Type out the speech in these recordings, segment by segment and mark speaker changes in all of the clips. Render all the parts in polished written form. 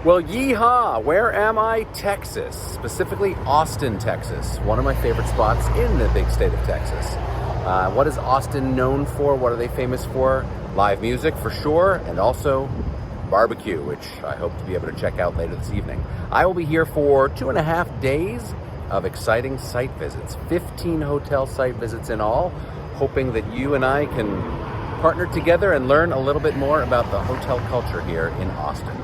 Speaker 1: Well, yeehaw! Where am I? Texas, specifically Austin, Texas. One of my favorite spots in the big state of Texas. What is Austin known for? What are they famous for? Live music, for sure, and also barbecue, which I hope to be able to check out later this evening. I will be here for 2.5 days of exciting site visits, 15 hotel site visits in all, hoping that you and I can partner together and learn a little bit more about the hotel culture here in Austin.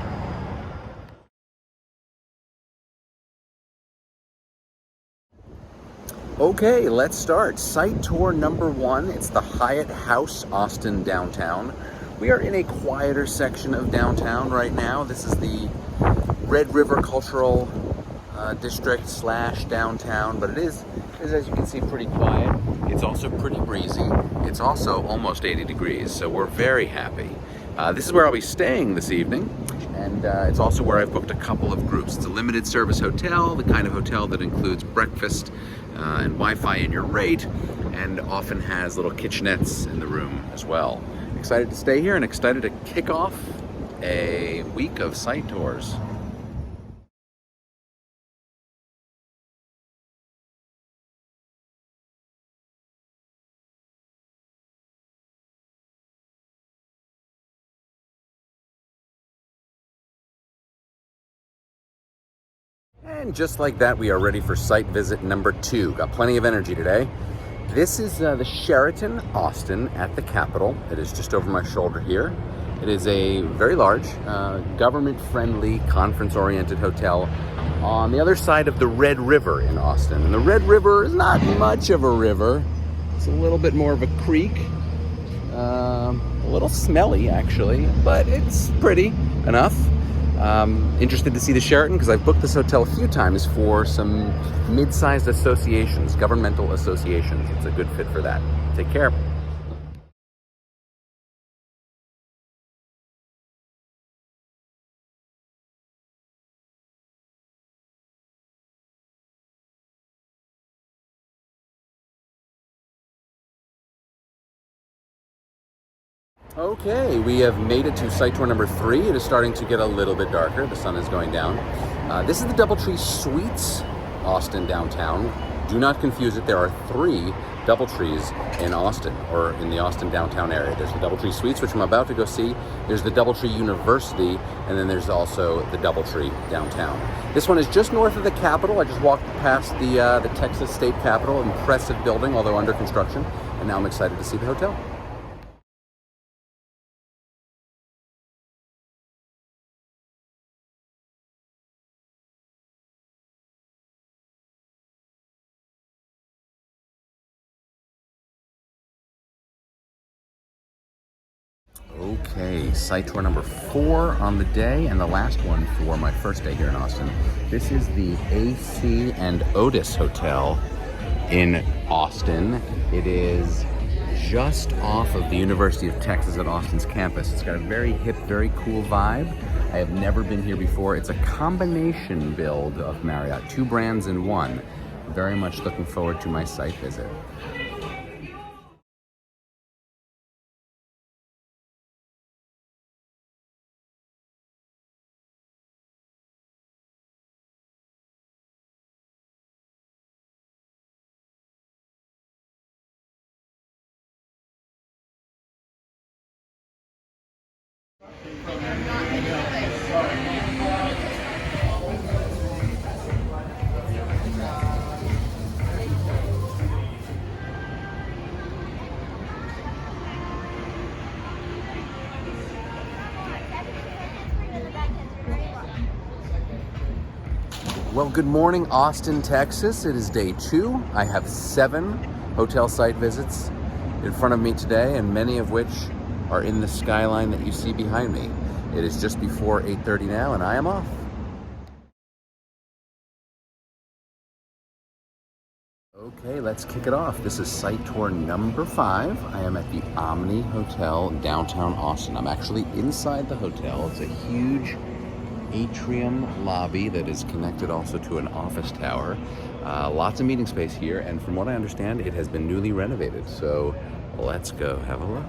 Speaker 1: Okay, let's start. Site tour number 1. It's the Hyatt House Austin downtown. We are in a quieter section of downtown right now. This is the Red River Cultural District / downtown, but it is, as you can see, pretty quiet. It's also pretty breezy. It's also almost 80 degrees, so we're very happy. This is where I'll be staying this evening, and it's also where I've booked a couple of groups. It's a limited service hotel, the kind of hotel that includes breakfast and Wi-Fi in your rate, and often has little kitchenettes in the room as well. Excited to stay here and excited to kick off a week of site tours. And just like that, we are ready for site visit number 2. Got plenty of energy today. This is the Sheraton Austin at the Capitol. It is just over my shoulder here. It is a very large, government-friendly, conference-oriented hotel on the other side of the Red River in Austin. And the Red River is not much of a river. It's a little bit more of a creek. A little smelly, actually, but it's pretty enough. Interested to see the Sheraton because I've booked this hotel a few times for some mid-sized associations, governmental associations. It's a good fit for that. Take care. Okay, we have made it to site tour number 3. It is starting to get a little bit darker. The sun is going down. This is the DoubleTree Suites, Austin downtown. Do not confuse it. There are 3 DoubleTrees in Austin, or in the Austin downtown area. There's the DoubleTree Suites, which I'm about to go see. There's the DoubleTree University, and then there's also the DoubleTree downtown. This one is just north of the Capitol. I just walked past the Texas State Capitol, impressive building, although under construction, and now I'm excited to see the hotel. Okay, site tour number 4 on the day, and the last one for my first day here in Austin. This is the AC and Otis Hotel in Austin. It is just off of the University of Texas at Austin's campus. It's got a very hip, very cool vibe. I have never been here before. It's a combination build of Marriott, 2 brands in one. Very much looking forward to my site visit. Well, good morning, Austin, Texas. It is day 2. I have 7 hotel site visits in front of me today, and many of which are in the skyline that you see behind me. It is just before 8:30 now, and I am off. Okay, let's kick it off. This is site tour number 5. I am at the Omni Hotel downtown Austin. I'm actually inside the hotel. It's a huge atrium lobby that is connected also to an office tower. Lots of meeting space here, and from what I understand, it has been newly renovated. So let's go have a look.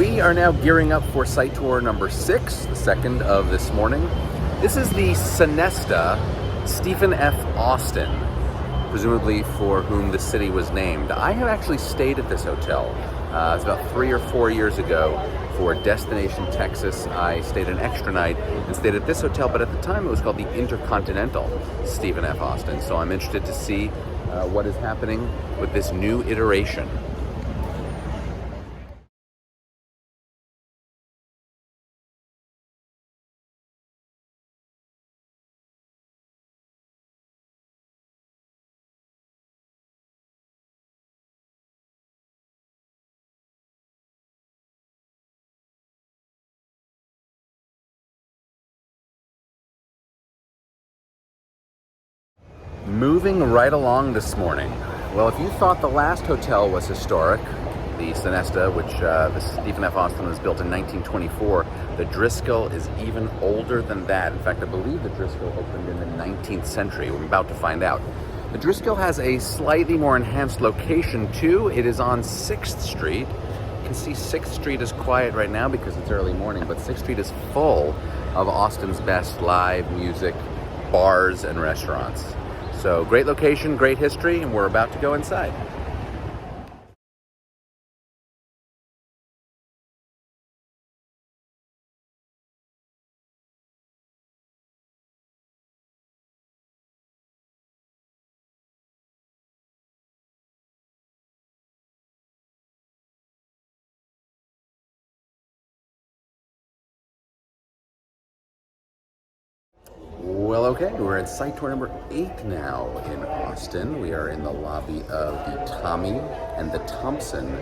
Speaker 1: We are now gearing up for site tour number 6, the second of this morning. This is the Sonesta Stephen F. Austin, presumably for whom the city was named. I have actually stayed at this hotel. It was about 3 or 4 years ago for Destination Texas. I stayed an extra night and stayed at this hotel, but at the time it was called the Intercontinental Stephen F. Austin. So I'm interested to see what is happening with this new iteration. Moving right along this morning. Well, if you thought the last hotel was historic, the Sonesta, which the Stephen F. Austin was built in 1924, the Driscoll is even older than that. In fact, I believe the Driscoll opened in the 19th century. We're about to find out. The Driscoll has a slightly more enhanced location too. It is on 6th Street. You can see 6th Street is quiet right now because it's early morning, but 6th Street is full of Austin's best live music, bars, and restaurants. So great location, great history, and we're about to go inside. Well, okay, we're at site tour number 8 now in Austin. We are in the lobby of the Tommy and the Thompson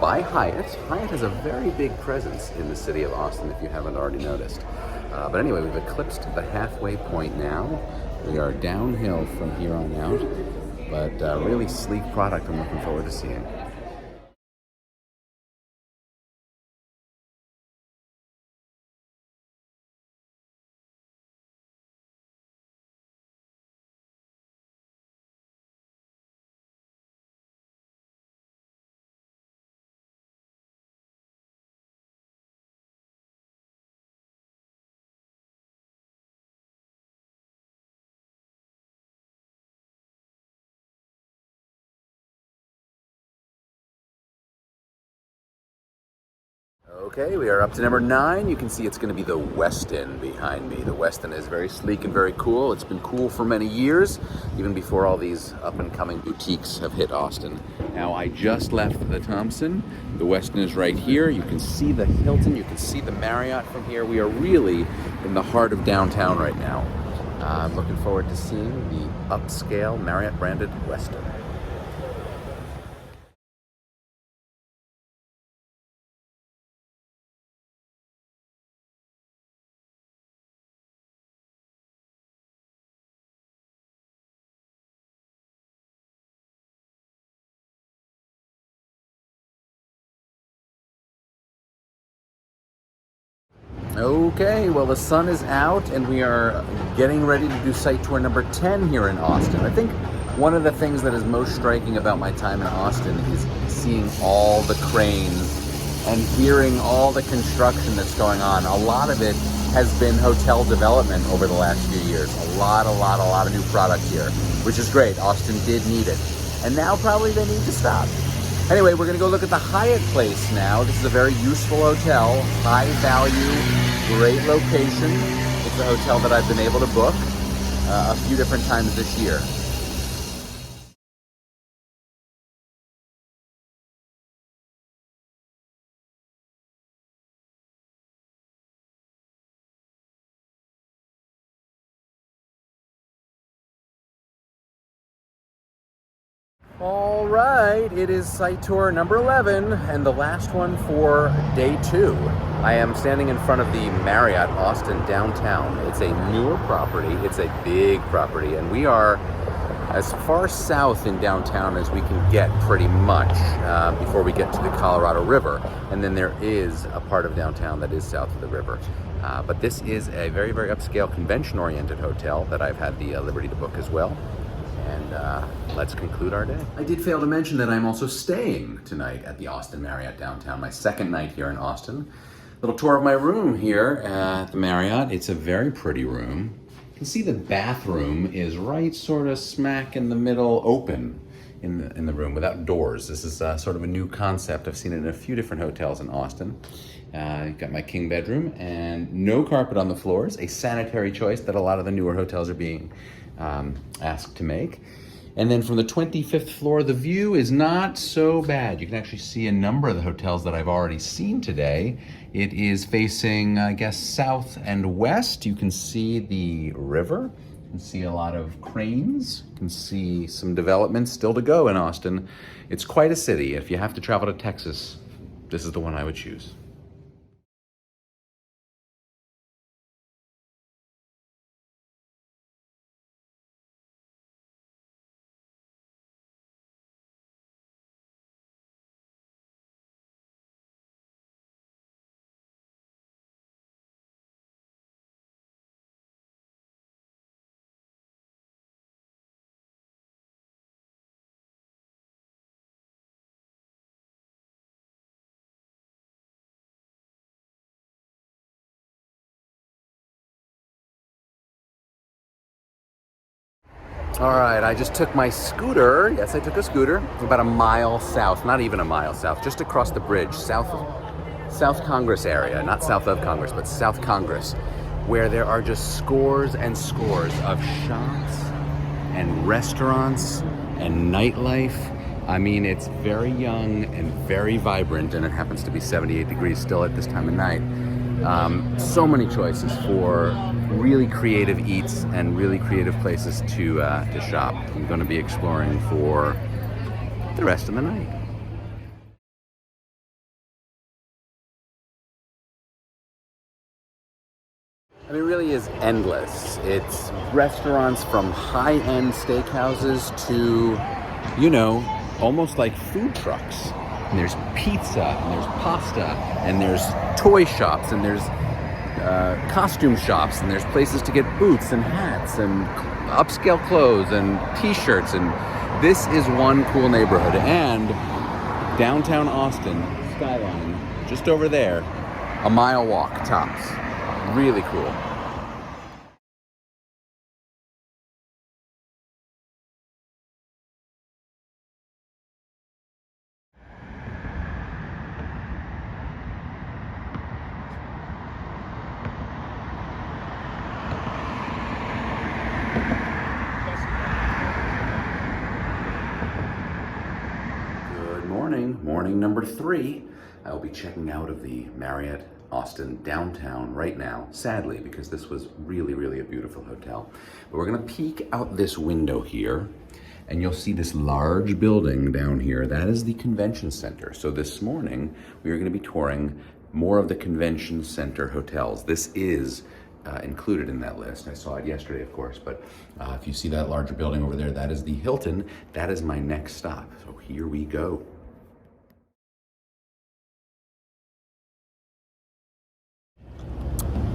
Speaker 1: by Hyatt. Hyatt has a very big presence in the city of Austin, if you haven't already noticed. But anyway, we've eclipsed the halfway point now. We are downhill from here on out, but really sleek product I'm looking forward to seeing. Okay, we are up to number 9. You can see it's going to be the Westin behind me. The Westin is very sleek and very cool. It's been cool for many years, even before all these up-and-coming boutiques have hit Austin. Now, I just left the Thompson. The Westin is right here. You can see the Hilton. You can see the Marriott from here. We are really in the heart of downtown right now. I'm looking forward to seeing the upscale Marriott-branded Westin. Okay, well the sun is out and we are getting ready to do site tour number 10 here in Austin. I think one of the things that is most striking about my time in Austin is seeing all the cranes and hearing all the construction that's going on. A lot of it has been hotel development over the last few years. A lot of new product here, which is great. Austin did need it. And now probably they need to stop. Anyway, we're gonna go look at the Hyatt Place now. This is a very useful hotel, high value, great location. It's a hotel that I've been able to book a few different times this year. All right, it is site tour number 11 and the last one for day 2. I am standing in front of the Marriott Austin downtown. It's a newer property, it's a big property, and we are as far south in downtown as we can get pretty much before we get to the Colorado River. And then there is a part of downtown that is south of the river. But this is a very, very upscale convention-oriented hotel that I've had the liberty to book as well. and let's conclude our day. I did fail to mention that I'm also staying tonight at the Austin Marriott downtown, my second night here in Austin. Little tour of my room here at the Marriott. It's a very pretty room. You can see the bathroom is right sort of smack in the middle, open in the room without doors. This is sort of a new concept. I've seen it in a few different hotels in Austin. Got my king bedroom and no carpet on the floors, a sanitary choice that a lot of the newer hotels are being asked to make. And then from the 25th floor, the view is not so bad. You can actually see a number of the hotels that I've already seen today. It is facing, I guess, south and west. You can see the river. You can see a lot of cranes. You can see some developments still to go in Austin. It's quite a city. If you have to travel to Texas, this is the one I would choose. All right, I just took my scooter. Yes, I took a scooter about a mile south, not even a mile south, just across the bridge, South Congress area, not south of Congress, but South Congress, where there are just scores and scores of shops and restaurants and nightlife. I mean, it's very young and very vibrant, and it happens to be 78 degrees still at this time of night. So many choices for really creative eats and really creative places to shop. I'm going to be exploring for the rest of the night. I mean, it really is endless. It's restaurants from high-end steakhouses to, you know, almost like food trucks. And there's pizza, and there's pasta, and there's toy shops, and there's costume shops, and there's places to get boots and hats and upscale clothes and t-shirts. And this is one cool neighborhood. And downtown Austin, skyline, just over there, a mile walk tops. Really cool. Morning number 3. I will be checking out of the Marriott Austin downtown right now, sadly, because this was really a beautiful hotel. But we're gonna peek out this window here, and you'll see this large building down here. That is the convention center. So this morning, we are gonna be touring more of the convention center hotels. This is included in that list. I saw it yesterday, of course, but if you see that larger building over there, that is the Hilton. That is my next stop. So here we go.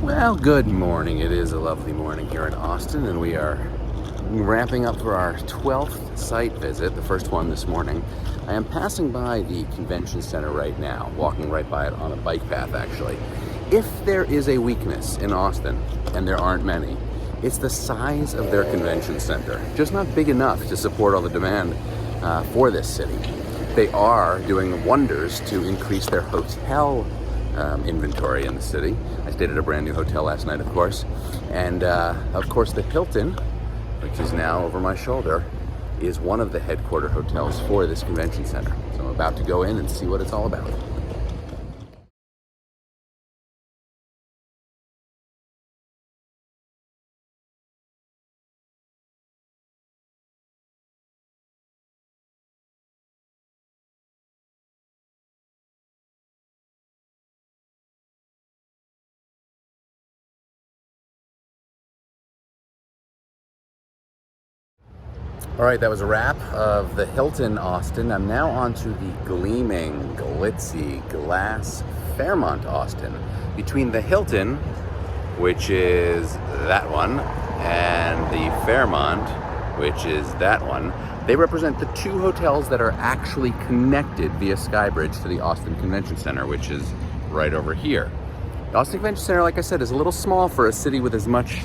Speaker 1: Well, good morning. It is a lovely morning here in Austin, and we are ramping up for our 12th site visit, the first one this morning. I am passing by the convention center right now, walking right by it on a bike path, actually. If there is a weakness in Austin, and there aren't many, it's the size of their convention center. Just not big enough to support all the demand for this city. They are doing wonders to increase their hotel inventory in the city. I stayed at a brand new hotel last night, of course. And of course the Hilton, which is now over my shoulder, is one of the headquarter hotels for this convention center. So I'm about to go in and see what it's all about. All right, that was a wrap of the Hilton Austin. I'm now on to the gleaming, glitzy, glass Fairmont Austin. Between the Hilton, which is that one, and the Fairmont, which is that one. They represent the two hotels that are actually connected via Skybridge to the Austin Convention Center, which is right over here. The Austin Convention Center, like I said, is a little small for a city with as much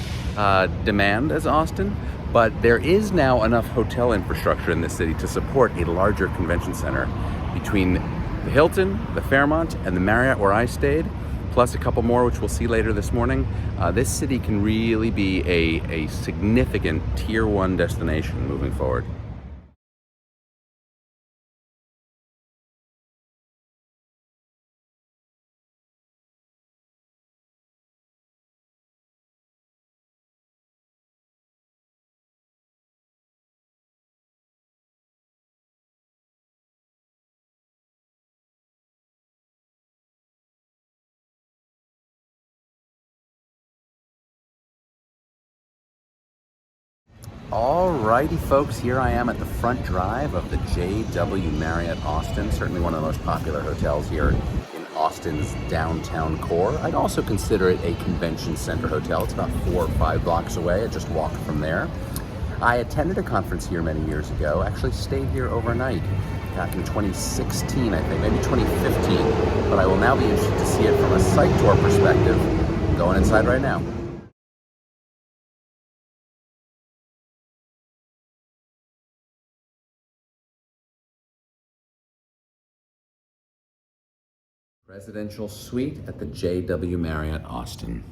Speaker 1: demand as Austin, but there is now enough hotel infrastructure in the city to support a larger convention center. Between the Hilton, the Fairmont, and the Marriott where I stayed, plus a couple more which we'll see later this morning, this city can really be a significant Tier 1 destination moving forward. Alrighty folks, here I am at the front drive of the JW Marriott Austin, certainly one of the most popular hotels here in Austin's downtown core. I'd also consider it a convention center hotel. It's about 4 or 5 blocks away. I just walked from there. I attended a conference here many years ago, actually stayed here overnight back in 2016, I think, maybe 2015, but I will now be interested to see it from a site tour perspective. I'm going inside right now. Residential suite at the JW Marriott Austin.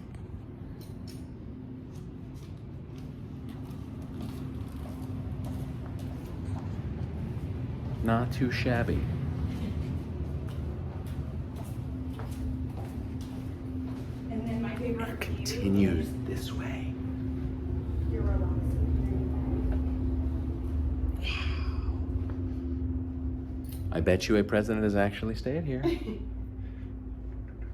Speaker 1: Not too shabby.
Speaker 2: And then my favorite
Speaker 1: It continues this way. I bet you a president has actually stayed here.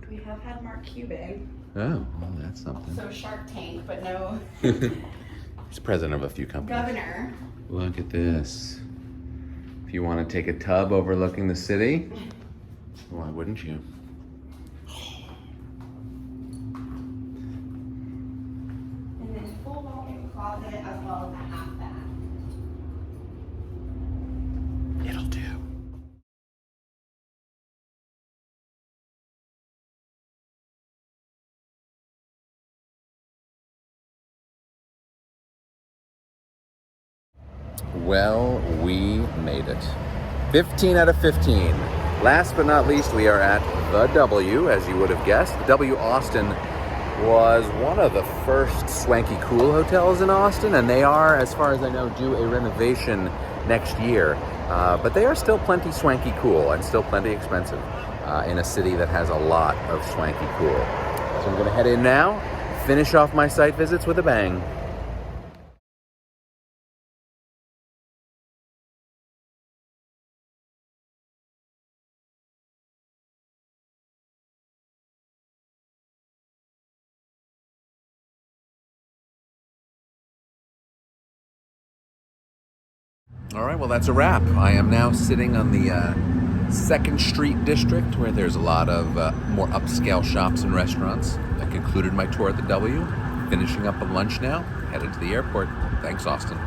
Speaker 2: We have had Mark Cuban.
Speaker 1: Oh, well, that's something.
Speaker 2: So Shark Tank, but no
Speaker 1: He's president of a few companies.
Speaker 2: governor.
Speaker 1: Look at this. If you want to take a tub overlooking the city, why wouldn't you?
Speaker 2: And then full walk-in closet as well as a half bath.
Speaker 1: It'll do. Well, we made it. 15 out of 15. Last but not least, we are at the W, as you would have guessed. The W Austin was one of the first swanky cool hotels in Austin, and they are, as far as I know, due a renovation next year. But they are still plenty swanky cool and still plenty expensive in a city that has a lot of swanky cool. So I'm going to head in now, finish off my site visits with a bang. All right, well, that's a wrap. I am now sitting on the 2nd Street district where there's a lot of more upscale shops and restaurants. I concluded my tour at the W, finishing up a lunch now, headed to the airport. Thanks, Austin.